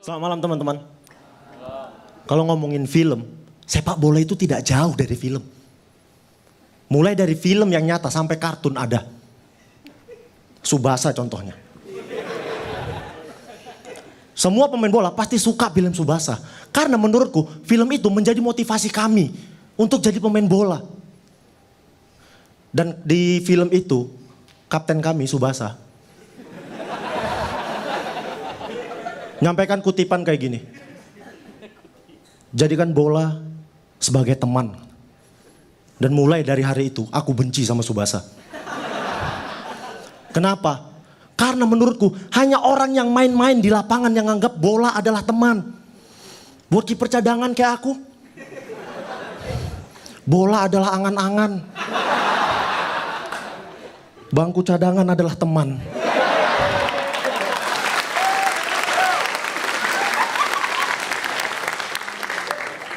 Selamat malam teman-teman. Kalau ngomongin film, sepak bola itu tidak jauh dari film. Mulai dari film yang nyata sampai kartun ada. Tsubasa contohnya. Semua pemain bola pasti suka film Tsubasa. Karena menurutku film itu menjadi motivasi kami untuk jadi pemain bola. Dan di film itu, kapten kami Tsubasa nyampaikan kutipan kayak gini. Jadikan bola sebagai teman. Dan mulai dari hari itu aku benci sama Tsubasa. Kenapa? Karena menurutku hanya orang yang main-main di lapangan yang anggap bola adalah teman. Buat kiper cadangan kayak aku, bola adalah angan-angan. Bangku cadangan adalah teman.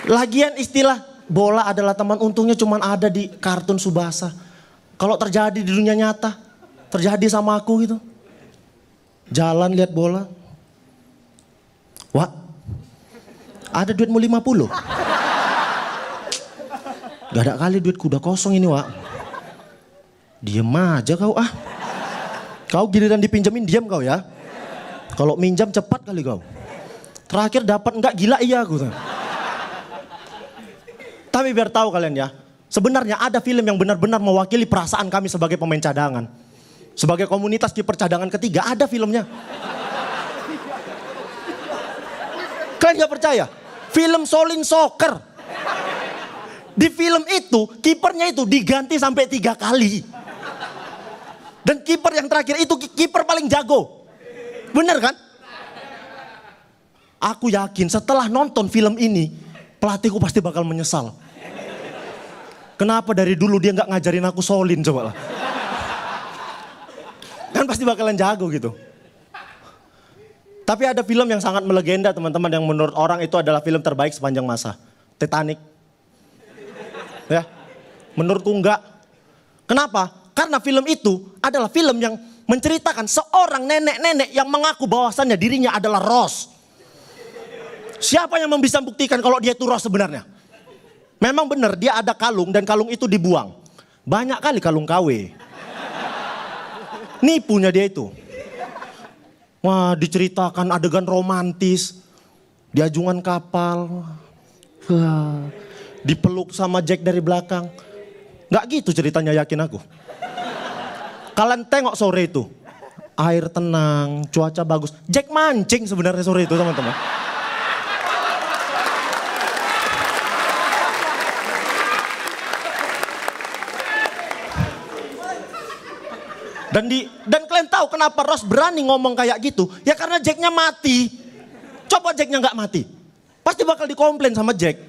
Lagian istilah bola adalah teman untungnya cuma ada di kartun Tsubasa. Kalau terjadi di dunia nyata, terjadi sama aku gitu. Jalan lihat bola. Wah, ada duitmu 50. Gak ada kali duitku udah kosong ini, Wak. Diem aja kau ah. Kau giliran dipinjemin diam kau ya. Kalau minjam cepat kali kau. Terakhir dapat enggak gila iya aku. Tapi biar tahu kalian ya, sebenarnya ada film yang benar-benar mewakili perasaan kami sebagai pemain cadangan. Sebagai komunitas kiper cadangan ketiga, ada filmnya. Kalian gak percaya? Film Shaolin Soccer. Di film itu, kipernya itu diganti sampai 3 kali. Dan kiper yang terakhir itu kiper paling jago. Bener kan? Aku yakin setelah nonton film ini, pelatihku pasti bakal menyesal. Kenapa dari dulu dia gak ngajarin aku Shaolin coba lah. Kan pasti bakalan jago gitu. Tapi ada film yang sangat melegenda teman-teman, yang menurut orang itu adalah film terbaik sepanjang masa. Titanic. Ya, menurutku enggak. Kenapa? Karena film itu adalah film yang menceritakan seorang nenek-nenek yang mengaku bahwasannya dirinya adalah Rose. Siapa yang bisa membuktikan kalau dia itu Rose sebenarnya? Memang benar dia ada kalung dan kalung itu dibuang. Banyak kali kalung KW. Nipunya dia itu. Wah, diceritakan adegan romantis. Di ajungan kapal. Wah, dipeluk sama Jack dari belakang. Gak gitu ceritanya, yakin aku. Kalian tengok sore itu. Air tenang, cuaca bagus. Jack mancing sebenarnya sore itu teman-teman. Dan kalian tahu kenapa Rose berani ngomong kayak gitu? Ya karena Jacknya mati. Coba Jacknya nggak mati, pasti bakal dikomplain sama Jack.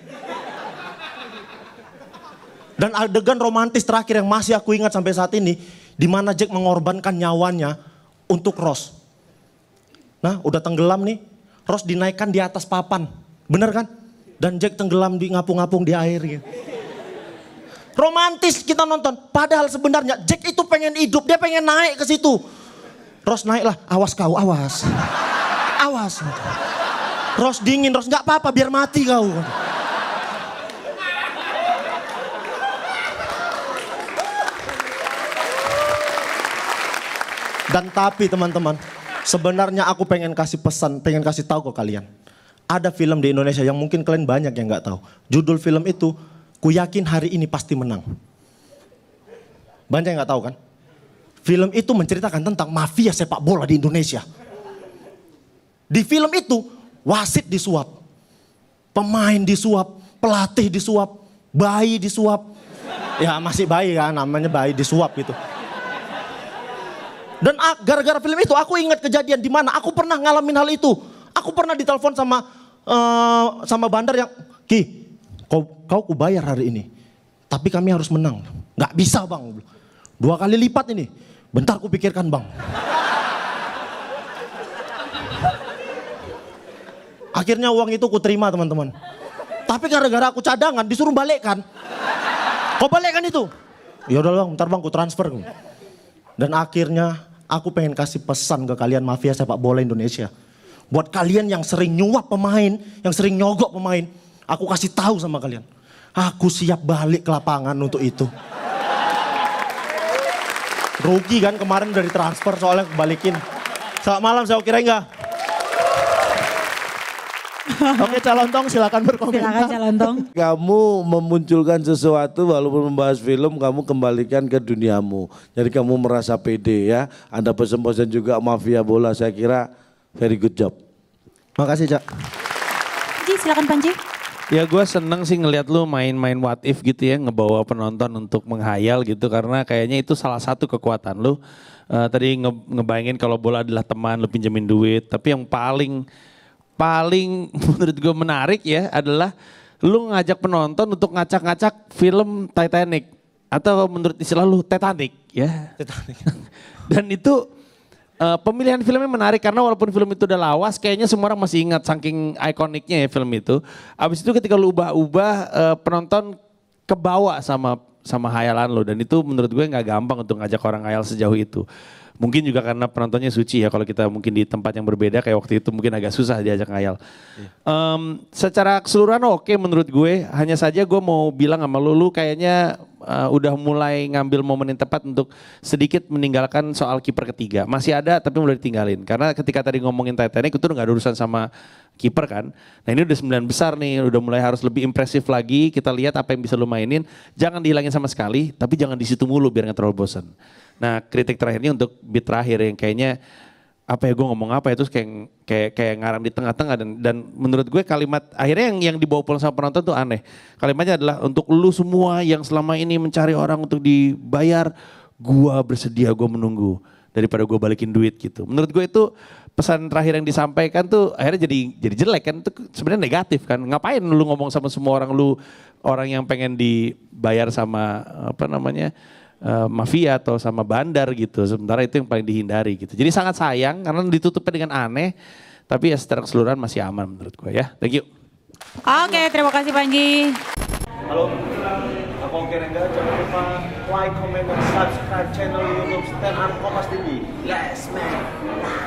Dan adegan romantis terakhir yang masih aku ingat sampai saat ini, di mana Jack mengorbankan nyawanya untuk Rose. Nah, udah tenggelam nih, Rose dinaikkan di atas papan, bener kan? Dan Jack tenggelam di ngapung-ngapung di air gitu. Romantis kita nonton, padahal sebenarnya Jack itu pengen hidup, dia pengen naik ke situ. Rose naiklah, awas kau, awas. Awas. Rose dingin, Rose nggak apa-apa biar mati kau. Dan tapi teman-teman, sebenarnya aku pengen kasih pesan, pengen kasih tahu ke kalian. Ada film di Indonesia yang mungkin kalian banyak yang nggak tahu. Judul film itu, ku yakin hari ini pasti menang. Banyak yang gak tahu kan? Film itu menceritakan tentang mafia sepak bola di Indonesia. Di film itu wasit disuap, pemain disuap, pelatih disuap, bayi disuap. Ya masih bayi kan, namanya bayi disuap gitu. Dan gara-gara film itu aku ingat kejadian di mana aku pernah ngalamin hal itu. Aku pernah ditelepon sama bandar yang, Ki, kau kubayar hari ini, tapi kami harus menang. Gak bisa bang, 2 kali lipat ini. Bentar ku pikirkan bang. Akhirnya uang itu ku terima teman-teman. Tapi gara-gara aku cadangan disuruh balikkan. Kau balikkan itu? Ya udah bang, bentar bang ku transfer. Dan akhirnya aku pengen kasih pesan ke kalian mafia sepak bola Indonesia. Buat kalian yang sering nyuap pemain, yang sering nyogok pemain, aku kasih tahu sama kalian. Aku siap balik ke lapangan untuk itu. Rugi kan kemarin dari transfer soalnya kebalikin. Selamat malam, saya kira enggak. Oke Calontong silakan berkomentar. Silakan Calontong. Kamu memunculkan sesuatu walaupun membahas film kamu kembalikan ke duniamu. Jadi kamu merasa pede ya. Anda bosan-bosan juga mafia bola, saya kira very good job. Makasih Cak. Panji silakan Panji. Ya gue seneng sih ngelihat lu main-main what if gitu ya, ngebawa penonton untuk menghayal gitu, karena kayaknya itu salah satu kekuatan lu. Tadi ngebayangin kalau bola adalah teman, lu pinjemin duit, tapi yang paling menurut gue menarik ya adalah lu ngajak penonton untuk ngacak-ngacak film Titanic, atau menurut istilah lu Titanic ya. Titanic. Dan itu pemilihan filmnya menarik karena walaupun film itu udah lawas, kayaknya semua orang masih ingat saking ikoniknya ya film itu. Abis itu ketika lu ubah-ubah, penonton kebawa sama hayalan lo, dan itu menurut gue nggak gampang untuk ngajak orang hayal sejauh itu. Mungkin juga karena penontonnya suci ya, kalau kita mungkin di tempat yang berbeda kayak waktu itu mungkin agak susah diajak ngayal. Secara keseluruhan oke menurut gue, hanya saja gue mau bilang sama lu kayaknya udah mulai ngambil momen yang tepat untuk sedikit meninggalkan soal kiper ketiga. Masih ada tapi mulai ditinggalin, karena ketika tadi ngomongin Titanic itu udah gak ada urusan sama kiper kan. Nah ini udah 9 besar nih, udah mulai harus lebih impresif lagi, kita lihat apa yang bisa lu mainin. Jangan dihilangin sama sekali, tapi jangan di situ mulu biar gak terlalu bosan. Nah kritik terakhirnya untuk beat terakhir yang kayaknya apa ya, gue ngomong apa itu kayak ngarang di tengah-tengah, dan menurut gue kalimat akhirnya yang dibawa pulang sama penonton tuh aneh. Kalimatnya adalah untuk lu semua yang selama ini mencari orang untuk dibayar, gue bersedia, gue menunggu daripada gue balikin duit gitu. Menurut gue itu pesan terakhir yang disampaikan tuh akhirnya jadi jelek kan, itu sebenarnya negatif kan. Ngapain lu ngomong sama semua orang, lu orang yang pengen dibayar sama apa namanya mafia atau sama bandar gitu, sementara itu yang paling dihindari gitu. Jadi sangat sayang karena ditutupnya dengan aneh, tapi ya secara keseluruhan masih aman menurut gue ya. Thank you. Oke, terima kasih Panji. Halo, aku Oke Rengga, jangan lupa like, comment, dan subscribe channel YouTube Stand Up Kompas TV. Yes man.